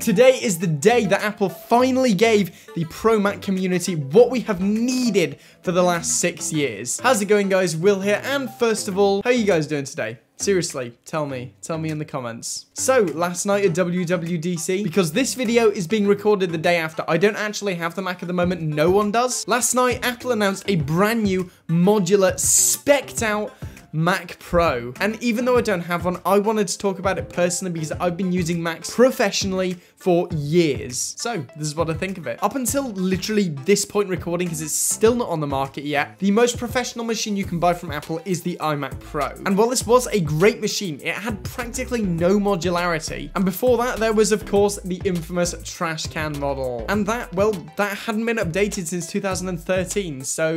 Today is the day that Apple finally gave the Pro Mac community what we have needed for the last 6 years. How's it going, guys? Will here, and first of all, how are you guys doing today? Seriously, tell me in the comments. So, last night at WWDC, because this video is being recorded the day after, I don't actually have the Mac at the moment, no one does. Last night, Apple announced a brand new, modular, spec'd out Mac Pro. And even though I don't have one, I wanted to talk about it personally because I've been using Macs professionally for years. So, this is what I think of it. Up until literally this point recording, because it's still not on the market yet, the most professional machine you can buy from Apple is the iMac Pro. And while this was a great machine, it had practically no modularity. And before that, there was, of course, the infamous trash can model. And that, well, that hadn't been updated since 2013. So,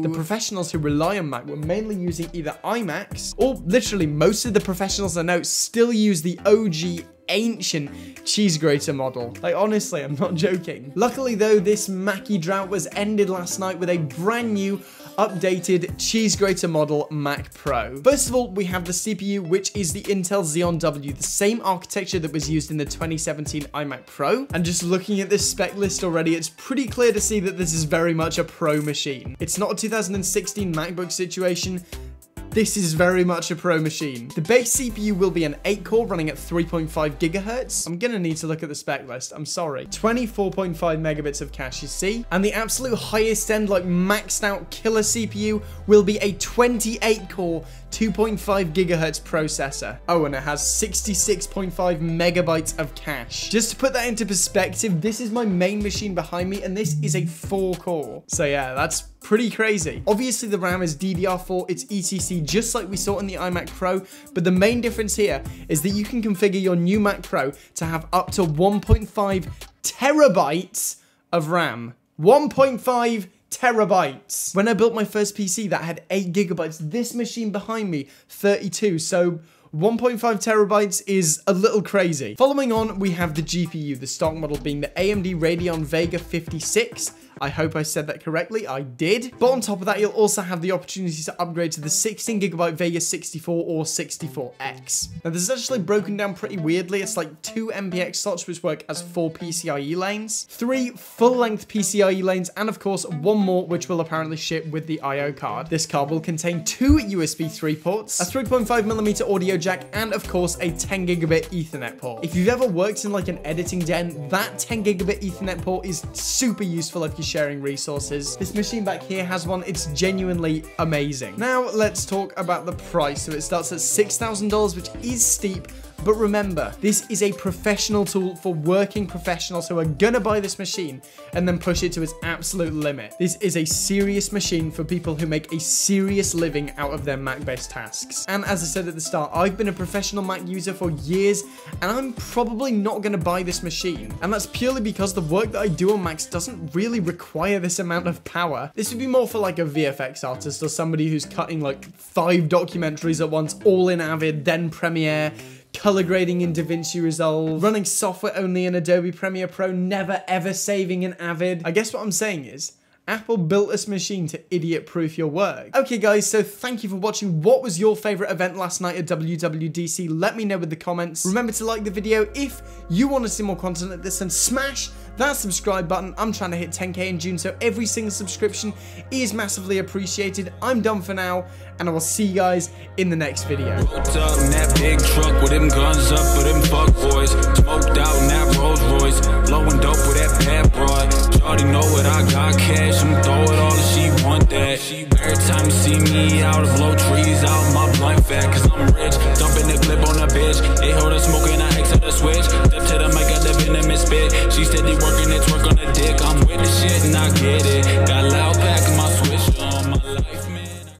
the professionals who rely on Mac were mainly using either iMacs, or literally most of the professionals I know still use the OG ancient cheese grater model. Like, honestly, I'm not joking. Luckily though, this Mackie drought was ended last night with a brand new updated cheese grater model Mac Pro. First of all, we have the CPU, which is the Intel Xeon W, the same architecture that was used in the 2017 iMac Pro. And just looking at this spec list already, it's pretty clear to see that this is very much a Pro machine. It's not a 2016 MacBook situation. This is very much a Pro machine. The base CPU will be an 8-core running at 3.5 gigahertz. I'm gonna need to look at the spec list, I'm sorry. 24.5 megabits of cache, you see? And the absolute highest end, like maxed out killer CPU will be a 28-core, 2.5 gigahertz processor. Oh, and it has 66.5 megabytes of cache. Just to put that into perspective, this is my main machine behind me, and this is a 4-core. So yeah, that's pretty crazy. Obviously, the RAM is DDR4, it's ECC, just like we saw in the iMac Pro, but the main difference here is that you can configure your new Mac Pro to have up to 1.5 terabytes of RAM. 1.5 terabytes. When I built my first PC, that had 8 gigabytes. This machine behind me, 32. So 1.5 terabytes is a little crazy. Following on, we have the GPU, the stock model being the AMD Radeon Vega 56. I hope I said that correctly. I did. But on top of that, you'll also have the opportunity to upgrade to the 16GB Vega 64 or 64X. Now, this is actually broken down pretty weirdly. It's like 2 MPX slots, which work as 4 PCIe lanes, 3 full-length PCIe lanes, and of course, 1 more, which will apparently ship with the I/O card. This card will contain 2 USB 3 ports, a 3.5mm audio jack, and of course, a 10GB Ethernet port. If you've ever worked in like an editing den, that 10GB Ethernet port is super useful if you're sharing resources. This machine back here has one. It's genuinely amazing. Now let's talk about the price. So it starts at $6,000, which is steep. But remember, this is a professional tool for working professionals who are gonna buy this machine and then push it to its absolute limit. This is a serious machine for people who make a serious living out of their Mac-based tasks. And as I said at the start, I've been a professional Mac user for years, and I'm probably not gonna buy this machine. And that's purely because the work that I do on Macs doesn't really require this amount of power. This would be more for like a VFX artist or somebody who's cutting like 5 documentaries at once, all in Avid, then Premiere, color grading in DaVinci Resolve, running software only in Adobe Premiere Pro, never ever saving in Avid. I guess what I'm saying is, Apple built this machine to idiot-proof your work. Okay guys, so thank you for watching. What was your favorite event last night at WWDC? Let me know in the comments. Remember to like the video if you want to see more content like this, and smash that subscribe button. I'm trying to hit 10K in June, so every single subscription is massively appreciated. I'm done for now, and I will see you guys in the next video. Rolled up in that big truck with them guns up for them fuck boys. Smoked out in that Rolls Royce, blowing dope with that bad broad. Shawty know what I got cash, I'm throw it all if she want that. Every time you see me out of blow trees, out my blunt fat, cause I'm rich. Dumping the clip on a bitch, they hold her smoking, I exit the switch. Step to the mic, got the venom and spit. She steady working, it's work on the dick. I'm with the shit and I get it.